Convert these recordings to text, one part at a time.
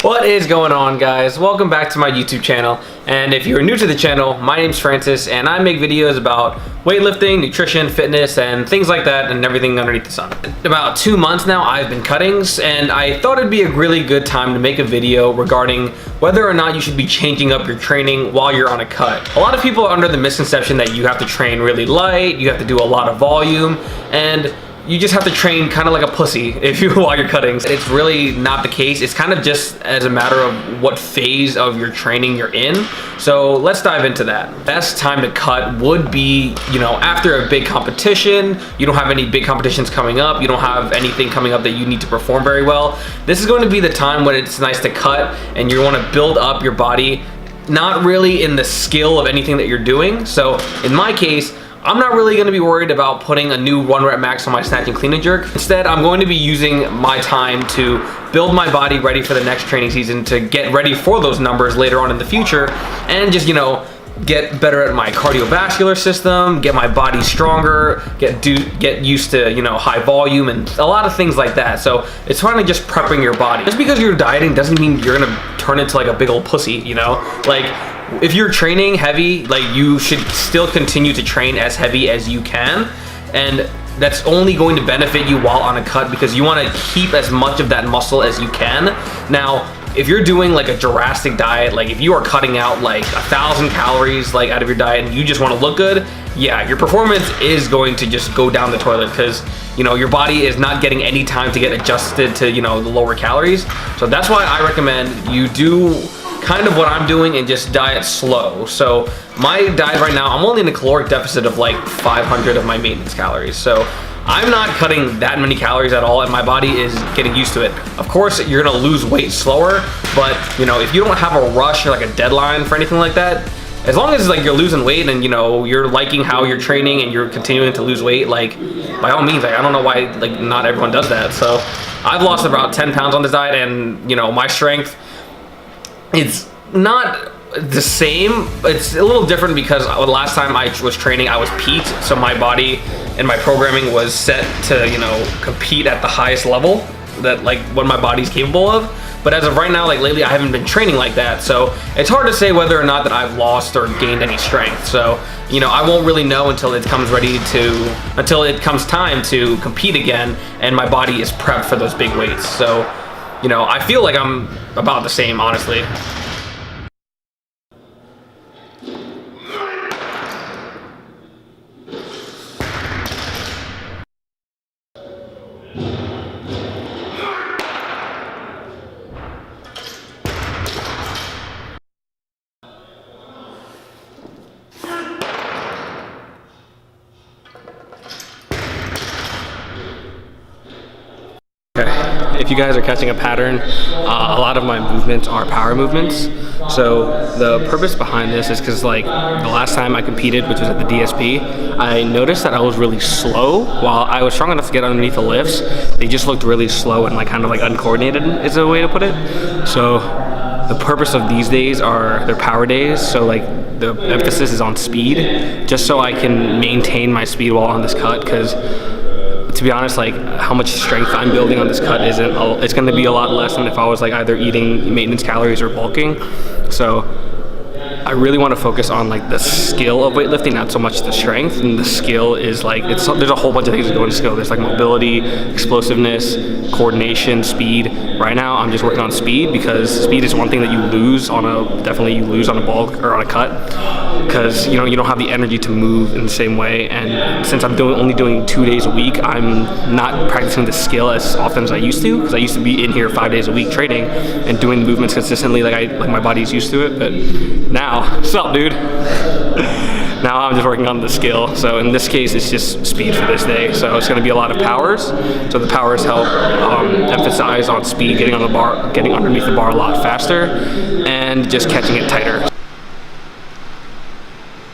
What is going on, guys? Welcome back to my YouTube channel. And if you're new to the channel, my name's Francis and I make videos about weightlifting, nutrition, fitness, and things like that, and everything underneath the sun. About 2 months now I've been cutting, and I thought it'd be a really good time to make a video regarding whether or not you should be changing up your training while you're on a cut. A lot of people are under the misconception that you have to train really light, you have to do a lot of volume, and you just have to train kind of like a pussy while you're cutting. It's really not the case. It's kind of just as a matter of what phase of your training you're in. So let's dive into that. Best time to cut would be, after a big competition. You don't have any big competitions coming up. You don't have anything coming up that you need to perform very well. This is going to be the time when it's nice to cut and you want to build up your body, not really in the skill of anything that you're doing. So in my case, I'm not really going to be worried about putting a new 1 rep max on my snatch and clean and jerk. Instead, I'm going to be using my time to build my body ready for the next training season, to get ready for those numbers later on in the future, and just, get better at my cardiovascular system, get my body stronger, get used to, high volume and a lot of things like that. So it's kind of just prepping your body. Just because you're dieting doesn't mean you're going to turn into like a big old pussy, If you're training heavy, you should still continue to train as heavy as you can, and that's only going to benefit you while on a cut, because you want to keep as much of that muscle as you can. Now, if you're doing a drastic diet, if you are cutting out 1,000 calories out of your diet and you just want to look good, yeah, your performance is going to just go down the toilet, because your body is not getting any time to get adjusted to the lower calories. So that's why I recommend you do kind of what I'm doing and just diet slow. So my diet right now, I'm only in a caloric deficit of 500 of my maintenance calories. So I'm not cutting that many calories at all, and my body is getting used to it. Of course, you're gonna lose weight slower, but if you don't have a rush or a deadline for anything like that, as long as you're losing weight and you're liking how you're training and you're continuing to lose weight, by all means, I don't know why not everyone does that. So I've lost about 10 pounds on this diet, and my strength, it's not the same. It's a little different because the last time I was training, I was peaked, so my body and my programming was set to compete at the highest level that what my body's capable of. But as of right now, lately, I haven't been training like that, so it's hard to say whether or not that I've lost or gained any strength. So I won't really know until it comes time to compete again and my body is prepped for those big weights. So I feel like I'm about the same, honestly. If you guys are catching a pattern, a lot of my movements are power movements. So the purpose behind this is because the last time I competed, which was at the DSP, I noticed that I was really slow. While I was strong enough to get underneath the lifts, they just looked really slow and kind of uncoordinated is a way to put it. So the purpose of these days are their power days. So the emphasis is on speed, just so I can maintain my speed while on this cut, because to be honest, how much strength I'm building on this cut it's going to be a lot less than if I was either eating maintenance calories or bulking. So I really want to focus on the skill of weightlifting, not so much the strength. And the skill is there's a whole bunch of things that go into skill. There's mobility, explosiveness, coordination, speed. Right now I'm just working on speed, because speed is one thing that you lose on a bulk or on a cut, because you don't have the energy to move in the same way. And since I'm only doing 2 days a week, I'm not practicing the skill as often as I used to, because I used to be in here 5 days a week training and doing the movements consistently, my body's used to it. But now, what's up, dude? Now I'm just working on the skill. So in this case, it's just speed for this day. So it's going to be a lot of powers. So the powers help emphasize on speed, getting on the bar, getting underneath the bar a lot faster, and just catching it tighter.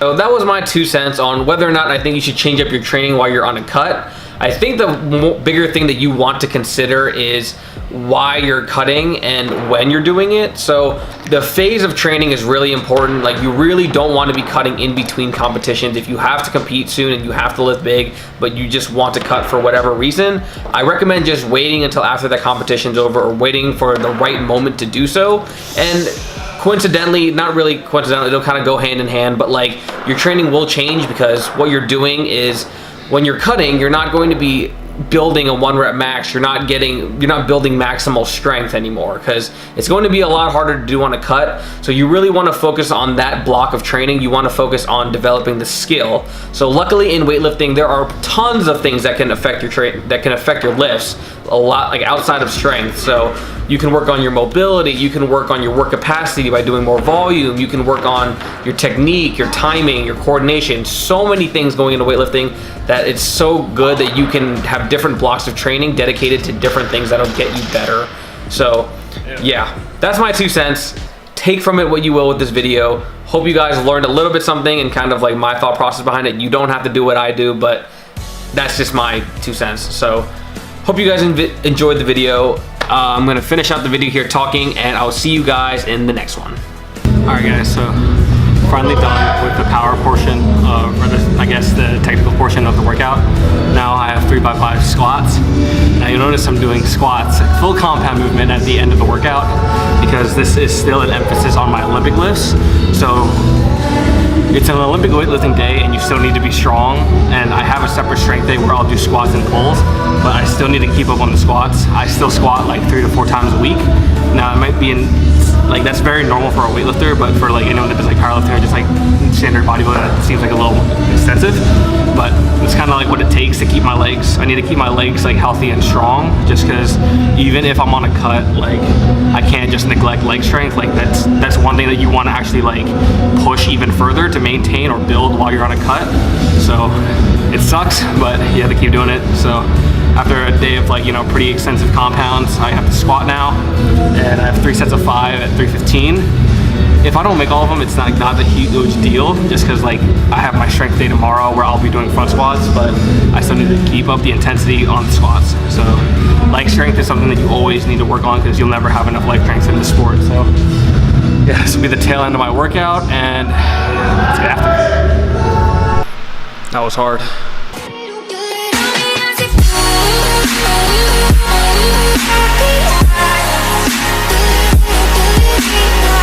So that was my 2 cents on whether or not I think you should change up your training while you're on a cut. I think the bigger thing that you want to consider is why you're cutting and when you're doing it. So the phase of training is really important. Like, you really don't want to be cutting in between competitions. If you have to compete soon and you have to lift big, but you just want to cut for whatever reason, I recommend just waiting until after the competition's over, or waiting for the right moment to do so. And coincidentally, not really coincidentally, it'll kind of go hand in hand, but like, your training will change, because what you're doing is, when you're cutting, you're not going to be building a 1 rep max. You're not building maximal strength anymore, because it's going to be a lot harder to do on a cut. So you really want to focus on that block of training. You want to focus on developing the skill. So luckily in weightlifting, there are tons of things that can affect your lifts, a lot, like outside of strength. So you can work on your mobility, you can work on your work capacity by doing more volume, you can work on your technique, your timing, your coordination. So many things going into weightlifting that it's so good that you can have different blocks of training dedicated to different things that'll get you better. So yeah, that's my 2 cents. Take from it what you will with this video. Hope you guys learned a little bit something and kind of like my thought process behind it. You don't have to do what I do, but that's just my 2 cents. So hope you guys enjoyed the video. I'm gonna finish out the video here talking, and I'll see you guys in the next one. All right, guys, so finally done with the power portion of, or I guess the technical portion of the workout. Now I have 3x5 squats. Now you'll notice I'm doing squats, full compound movement at the end of the workout, because this is still an emphasis on my Olympic lifts. So it's an Olympic weightlifting day and you still need to be strong, and I have a separate strength day where I'll do squats and pulls, but I still need to keep up on the squats. I still squat like 3 to 4 times a week. Now it might be like, that's very normal for a weightlifter, but for like anyone that does like powerlifting or just like standard bodybuilding, that seems like a little extensive. But it's kind of like what it takes to keep my legs. I need to keep my legs like healthy and strong, just because even if I'm on a cut, like I can't just neglect leg strength. Like that's one thing that you want to actually like push even further to maintain or build while you're on a cut. So it sucks, but you have to keep doing it. So after a day of like, you know, pretty extensive compounds, I have to squat now, and I have 3 sets of 5 at 315. If I don't make all of them, it's not a huge deal, just because like I have my strength day tomorrow where I'll be doing front squats, but I still need to keep up the intensity on the squats. So leg strength is something that you always need to work on, because you'll never have enough leg strength in the sport. So yeah, this will be the tail end of my workout, and let's get after it. That was hard. Happy